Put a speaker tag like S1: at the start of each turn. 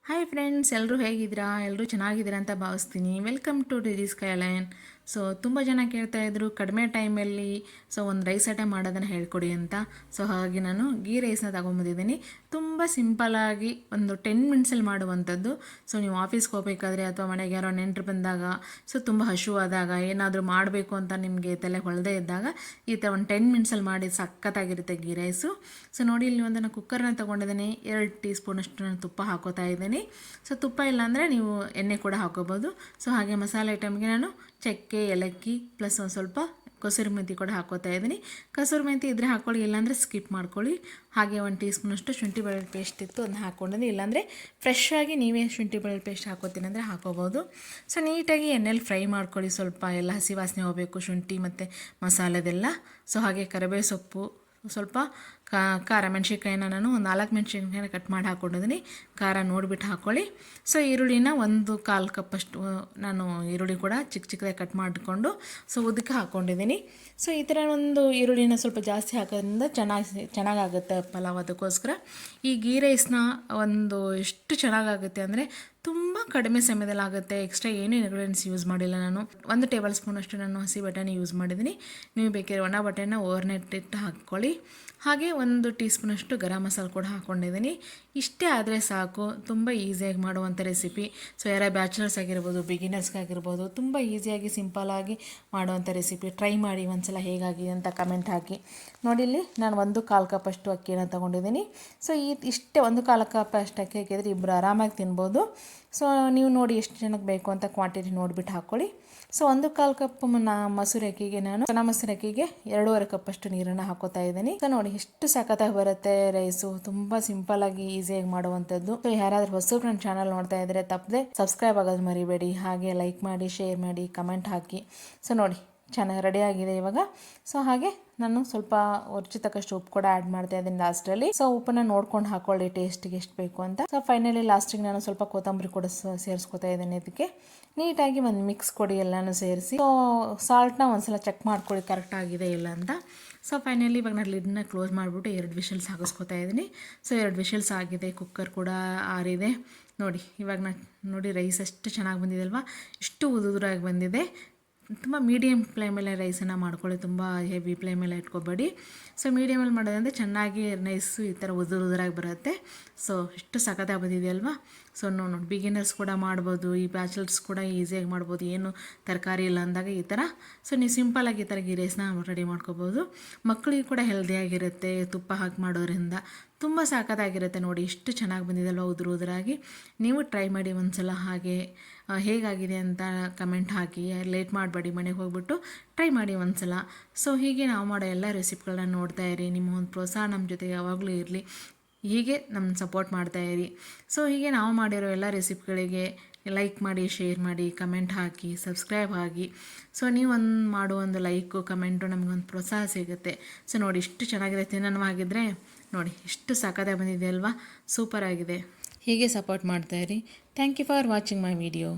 S1: Hi friends, ಎಲ್ಲರೂ ಹೇಗಿದ್ದೀರಾ? ಎಲ್ಲರೂ ಚೆನ್ನಾಗಿದ್ದೀರಾ ಅಂತ ಭಾವಿಸ್ತೀನಿ. Welcome to Digi Skyline. So ತುಂಬ ಜನ ಕೇಳ್ತಾ ಇದ್ರು ಕಡಿಮೆ ಟೈಮಲ್ಲಿ ಒಂದು ರೈಸ್ ಐಟಮ್ ಮಾಡೋದನ್ನು ಹೇಳ್ಕೊಡಿ ಅಂತ. ಸೊ ಹಾಗೆ ನಾನು ಗೀ ರೈಸ್ನ ತೊಗೊಂಬಂದಿದ್ದೀನಿ. ತುಂಬ ಸಿಂಪಲ್ಲಾಗಿ ಒಂದು 10 ಮಿನಿಟ್ಸಲ್ಲಿ ಮಾಡುವಂಥದ್ದು. ಸೊ ನೀವು ಆಫೀಸ್ಗೆ ಹೋಗಬೇಕಾದ್ರೆ ಅಥವಾ ಮನೆಗೆ ಯಾರೋ ನೆಂಟರು ಬಂದಾಗ, ಸೊ ತುಂಬ ಹಸಿವಾದಾಗ, ಏನಾದರೂ ಮಾಡಬೇಕು ಅಂತ ನಿಮಗೆ ತಲೆ ಹೊಳದೇ ಇದ್ದಾಗ ಈ ಥರ ಒಂದು 10 ಮಿನಿಟ್ಸಲ್ಲಿ ಮಾಡಿ ಸಖತ್ತಾಗಿರುತ್ತೆ ಗೀ ರೈಸು. ಸೊ ನೋಡಿ, ಇಲ್ಲಿ ಒಂದು ನಾನು ಕುಕ್ಕರ್ನ ತೊಗೊಂಡಿದ್ದೀನಿ. 2 ಟೀ ಸ್ಪೂನಷ್ಟು ನಾನು ತುಪ್ಪ ಹಾಕೋತಾ ಇದ್ದೀನಿ. ಸೊ ತುಪ್ಪ ಇಲ್ಲಾಂದರೆ ನೀವು ಎಣ್ಣೆ ಕೂಡ ಹಾಕೋಬೋದು. ಸೊ ಹಾಗೆ ಮಸಾಲೆ ಐಟಮ್ಗೆ ನಾನು ಚಕ್ಕೆ, ಏಲಕ್ಕಿ ಪ್ಲಸ್ ಒಂದು ಸ್ವಲ್ಪ ಕಸೂರಿ ಮೆಂತಿ ಕೂಡ ಹಾಕೋತಾ ಇದ್ದೀನಿ. ಕಸೂರಿ ಮೆಂತಿ ಇದ್ದರೆ ಹಾಕ್ಕೊಳ್ಳಿ, ಇಲ್ಲಾಂದರೆ ಸ್ಕಿಪ್ ಮಾಡ್ಕೊಳ್ಳಿ. ಹಾಗೆ 1 ಟೀ ಸ್ಪೂನಷ್ಟು ಶುಂಠಿ ಬೆಳ್ಳುಳ್ಳಿ ಪೇಸ್ಟ್ ಇತ್ತು, ಅದನ್ನ ಹಾಕ್ಕೊಂಡಿದ್ದೀನಿ. ಇಲ್ಲಾಂದರೆ ಫ್ರೆಶ್ ಆಗಿ ನೀವೇ ಶುಂಠಿ ಬೆಳ್ಳುಳ್ಳಿ ಪೇಸ್ಟ್ ಹಾಕೋತೀನಿ ಅಂದರೆ ಹಾಕೋಬೋದು. ಸೊ ನೀಟಾಗಿ ಎಣ್ಣೆಲಿ ಫ್ರೈ ಮಾಡ್ಕೊಳ್ಳಿ. ಸ್ವಲ್ಪ ಎಲ್ಲ ಹಸಿ ವಾಸನೆ ಹೋಗಬೇಕು, ಶುಂಠಿ ಮತ್ತು ಮಸಾಲೆದೆಲ್ಲ. ಸೊ ಹಾಗೆ ಕರಿಬೇವು ಸೊಪ್ಪು, ಸ್ವಲ್ಪ ಖಾರ ಮೆಣಸಿನ್ಕಾಯಿನ ನಾನು ಒಂದು 4 ಮೆಣಸಿನ್ಕಾಯಿನ ಕಟ್ ಮಾಡಿ ಹಾಕ್ಕೊಂಡಿದ್ದೀನಿ. ಖಾರ ನೋಡಿಬಿಟ್ಟು ಹಾಕ್ಕೊಳ್ಳಿ. ಸೊ ಈರುಳ್ಳಿನ 1/4 ಕಪ್ಪಷ್ಟು ನಾನು ಈರುಳ್ಳಿ ಕೂಡ ಚಿಕ್ಕ ಚಿಕ್ಕದಾಗಿ ಕಟ್ ಮಾಡಿಕೊಂಡು ಸೊ ಉದ್ದಕ್ಕೆ ಹಾಕ್ಕೊಂಡಿದ್ದೀನಿ. ಸೊ ಈ ಥರ ಒಂದು ಈರುಳ್ಳಿನ ಸ್ವಲ್ಪ ಜಾಸ್ತಿ ಹಾಕೋದ್ರಿಂದ ಚೆನ್ನಾಗಾಗುತ್ತೆ ಪಲಾವ್. ಅದಕ್ಕೋಸ್ಕರ ಈ ಗೀ ರೈಸ್ನ ಎಷ್ಟು ಚೆನ್ನಾಗಾಗುತ್ತೆ ಅಂದರೆ ತುಂಬ ಕಡಿಮೆ ಸಮಯದಲ್ಲಿ ಆಗುತ್ತೆ. ಎಕ್ಸ್ಟ್ರಾ ಏನೂ ಇಂಗ್ರೀಡಿಯೆಂಟ್ಸ್ ಯೂಸ್ ಮಾಡಿಲ್ಲ ನಾನು. 1 ಟೇಬಲ್ ಸ್ಪೂನಷ್ಟು ನಾನು ಹಸಿ ಬಟಾಣಿ ಯೂಸ್ ಮಾಡಿದ್ದೀನಿ. ನೀವು ಬೇಕಾದ್ರೆ ಒಣ ಬಟಾಣಿನ ಓವರ್ನೈಟ್ ಇಟ್ಟು ಹಾಕ್ಕೊಳ್ಳಿ. ಹಾಗೆ 1 ಟೀ ಸ್ಪೂನಷ್ಟು ಗರಂ ಮಸಾಲೆ ಕೂಡ ಹಾಕ್ಕೊಂಡಿದ್ದೀನಿ. ಇಷ್ಟೇ ಆದರೆ ಸಾಕು. ತುಂಬ ಈಸಿಯಾಗಿ ಮಾಡುವಂಥ ರೆಸಿಪಿ. ಸೊ ಯಾರೇ ಬ್ಯಾಚುಲರ್ಸ್ ಆಗಿರ್ಬೋದು, ಬಿಗಿನರ್ಸ್ಗಾಗಿರ್ಬೋದು, ತುಂಬ ಈಸಿಯಾಗಿ ಸಿಂಪಲ್ಲಾಗಿ ಮಾಡುವಂಥ ರೆಸಿಪಿ. ಟ್ರೈ ಮಾಡಿ ಒಂದ್ಸಲ ಹೇಗಾಗಿದೆ ಅಂತ ಕಮೆಂಟ್ ಹಾಕಿ. ನೋಡಿ, ಇಲ್ಲಿ ನಾನು 1/4 ಕಪ್ಪಷ್ಟು ಅಕ್ಕಿನ ತೊಗೊಂಡಿದ್ದೀನಿ. ಸೊ ಇಷ್ಟೇ 1/4 ಕಪ್ ಅಷ್ಟು ಅಕ್ಕಿ ಹಾಕಿದರೆ ಇಬ್ಬರು ಆರಾಮಾಗಿ ತಿನ್ಬೋದು. ಸೊ ನೀವು ನೋಡಿ ಎಷ್ಟು ಜನಕ್ಕೆ ಬೇಕು ಅಂತ ಕ್ವಾಂಟಿಟಿ ನೋಡಿಬಿಟ್ಟು ಹಾಕ್ಕೊಳ್ಳಿ. ಸೊ 1/4 ಕಪ್ ಮೊಸರು ಅಕ್ಕಿಗೆ ನಾನು ಮೊಸರು ಅಕ್ಕಿಗೆ 2.5 ಕಪ್ಪಷ್ಟು ನೀರನ್ನು ಹಾಕೋತಾ ಇದ್ದೀನಿ. ಸೊ ನೋಡಿ ಎಷ್ಟು ಸಖತ್ತಾಗಿ ಬರುತ್ತೆ ರೈಸು. ತುಂಬ ಸಿಂಪಲ್ಲಾಗಿ ಈಸಿಯಾಗಿ ಮಾಡುವಂಥದ್ದು. ಸೊ ಯಾರಾದರೂ ಹೊಸಬ್ರು ನನ್ನ ಚಾನಲ್ ನೋಡ್ತಾ ಇದ್ದರೆ ತಪ್ಪದೆ ಸಬ್ಸ್ಕ್ರೈಬ್ ಆಗೋದು ಮರಿಬೇಡಿ. ಹಾಗೆ ಲೈಕ್ ಮಾಡಿ, ಶೇರ್ ಮಾಡಿ, ಕಮೆಂಟ್ ಹಾಕಿ. ಸೊ ನೋಡಿ, ಚೆನ್ನಾಗಿ ರೆಡಿಯಾಗಿದೆ ಇವಾಗ. ಸೊ ಹಾಗೆ ನಾನು ಸ್ವಲ್ಪ ರುಚಿ ತಕ್ಕಷ್ಟು ಉಪ್ಪು ಕೂಡ ಆ್ಯಡ್ ಮಾಡ್ತಾ ಇದ್ದೀನಿ ಲಾಸ್ಟಲ್ಲಿ. ಸೊ ಉಪ್ಪನ್ನ ನೋಡ್ಕೊಂಡು ಹಾಕೊಳ್ಳಿ ಟೇಸ್ಟಿಗೆ ಎಷ್ಟು ಬೇಕು ಅಂತ. ಸೊ ಫೈನಲಿ ಲಾಸ್ಟಿಗೆ ನಾನು ಸ್ವಲ್ಪ ಕೊತ್ತಂಬರಿ ಕೂಡ ಸೇರಿಸ್ಕೊತಾ ಇದ್ದೀನಿ. ಇದಕ್ಕೆ ನೀಟಾಗಿ ಒಂದು ಮಿಕ್ಸ್ ಕೊಡಿ ಎಲ್ಲನೂ ಸೇರಿಸಿ. ಸೊ ಸಾಲ್ಟ್ನ ಒಂದ್ಸಲ ಚೆಕ್ ಮಾಡ್ಕೊಳ್ಳಿ ಕರೆಕ್ಟ್ ಆಗಿದೆ ಇಲ್ಲ ಅಂತ. ಸೊ ಫೈನಲಿ ಇವಾಗ ನಾನು ಲಿಡ್ನ ಕ್ಲೋಸ್ ಮಾಡಿಬಿಟ್ಟು 2 ವಿಷಲ್ಸ್ ಹಾಕಿಸ್ಕೊತಾ ಇದ್ದೀನಿ. ಸೊ 2 ವಿಷಲ್ಸ್ ಆಗಿದೆ, ಕುಕ್ಕರ್ ಕೂಡ ಆರಿದೆ. ನೋಡಿ ಇವಾಗ ನೋಡಿ ರೈಸ್ ಎಷ್ಟು ಚೆನ್ನಾಗಿ ಬಂದಿದೆ ಅಲ್ವಾ, ಇಷ್ಟು ಉದುರಾಗಿ ಬಂದಿದೆ. ತುಂಬ ಮೀಡಿಯಮ್ ಫ್ಲೇಮಲ್ಲೇ ರೈಸನ್ನು ಮಾಡ್ಕೊಳ್ಳಿ, ತುಂಬ ಹೆವಿ ಫ್ಲೇಮಲ್ಲಿ ಇಟ್ಕೊಬೇಡಿ. ಸೊ ಮೀಡಿಯಮಲ್ಲಿ ಮಾಡೋದಂದರೆ ಚೆನ್ನಾಗಿ ರೈಸು ಈ ಥರ ಉದುರಾಗಿ ಬರುತ್ತೆ. ಸೊ ಎಷ್ಟು ಸಖತ್ತಾಗಿ ಬಂದಿದೆ ಅಲ್ವಾ. ಸೊ ನೋಡಿ, ಬಿಗಿನರ್ಸ್ ಕೂಡ ಮಾಡ್ಬೋದು, ಈ ಬ್ಯಾಚಲರ್ಸ್ ಕೂಡ ಈಸಿಯಾಗಿ ಮಾಡ್ಬೋದು. ಏನು ತರಕಾರಿ ಇಲ್ಲ ಅಂದಾಗ ಈ ಥರ. ಸೊ ನೀವು ಸಿಂಪಲಾಗಿ ಈ ಥರ ಗೀ ರೈಸ್ನ ರೆಡಿ ಮಾಡ್ಕೋಬೋದು. ಮಕ್ಕಳಿಗೆ ಕೂಡ ಹೆಲ್ದಿಯಾಗಿರುತ್ತೆ ತುಪ್ಪ ಹಾಕಿ ಮಾಡೋದ್ರಿಂದ. ತುಂಬ ಸಖತ್ತಾಗಿರುತ್ತೆ. ನೋಡಿ ಎಷ್ಟು ಚೆನ್ನಾಗಿ ಬಂದಿದಲ್ವ ಉದುರಾಗಿ. ನೀವು ಟ್ರೈ ಮಾಡಿ ಒಂದ್ಸಲ. ಹಾಗೆ ಹೇಗಾಗಿದೆ ಅಂತ ಕಮೆಂಟ್ ಹಾಕಿ. ಲೇಟ್ ಮಾಡಬೇಡಿ, ಮನೆಗೆ ಹೋಗ್ಬಿಟ್ಟು ಟ್ರೈ ಮಾಡಿ ಒಂದ್ಸಲ. ಸೊ ಹೀಗೆ ನಾವು ಮಾಡೋ ಎಲ್ಲ ರೆಸಿಪಿಗಳನ್ನ ನೋಡ್ತಾ ಇರಿ. ನಿಮ್ಮ ಒಂದು ಪ್ರೋತ್ಸಾಹ ನಮ್ಮ ಜೊತೆ ಯಾವಾಗಲೂ ಇರಲಿ. ಹೀಗೆ ನಮ್ಮ ಸಪೋರ್ಟ್ ಮಾಡ್ತಾಯಿರಿ. ಸೊ ಹೀಗೆ ನಾವು ಮಾಡಿರೋ ಎಲ್ಲ ರೆಸಿಪಿಗಳಿಗೆ ಲೈಕ್ ಮಾಡಿ, ಶೇರ್ ಮಾಡಿ, ಕಮೆಂಟ್ ಹಾಕಿ, ಸಬ್ಸ್ಕ್ರೈಬ್ ಆಗಿ. ಸೊ ನೀವು ಮಾಡೋ ಒಂದು ಲೈಕು ಕಮೆಂಟು ನಮಗೊಂದು ಪ್ರೋತ್ಸಾಹ ಸಿಗುತ್ತೆ. ಸೊ ನೋಡಿ ಇಷ್ಟು ಚೆನ್ನಾಗಿದೆ. ತಿನ್ನೋವಾಗಿದ್ದರೆ ನೋಡಿ ಎಷ್ಟು ಸಖತ್ತಾಗಿ ಬಂದಿದೆ ಅಲ್ವಾ, ಸೂಪರ್ ಆಗಿದೆ. ಹೀಗೆ ಸಪೋರ್ಟ್ ಮಾಡ್ತಾಯಿರಿ. Thank you for watching my video.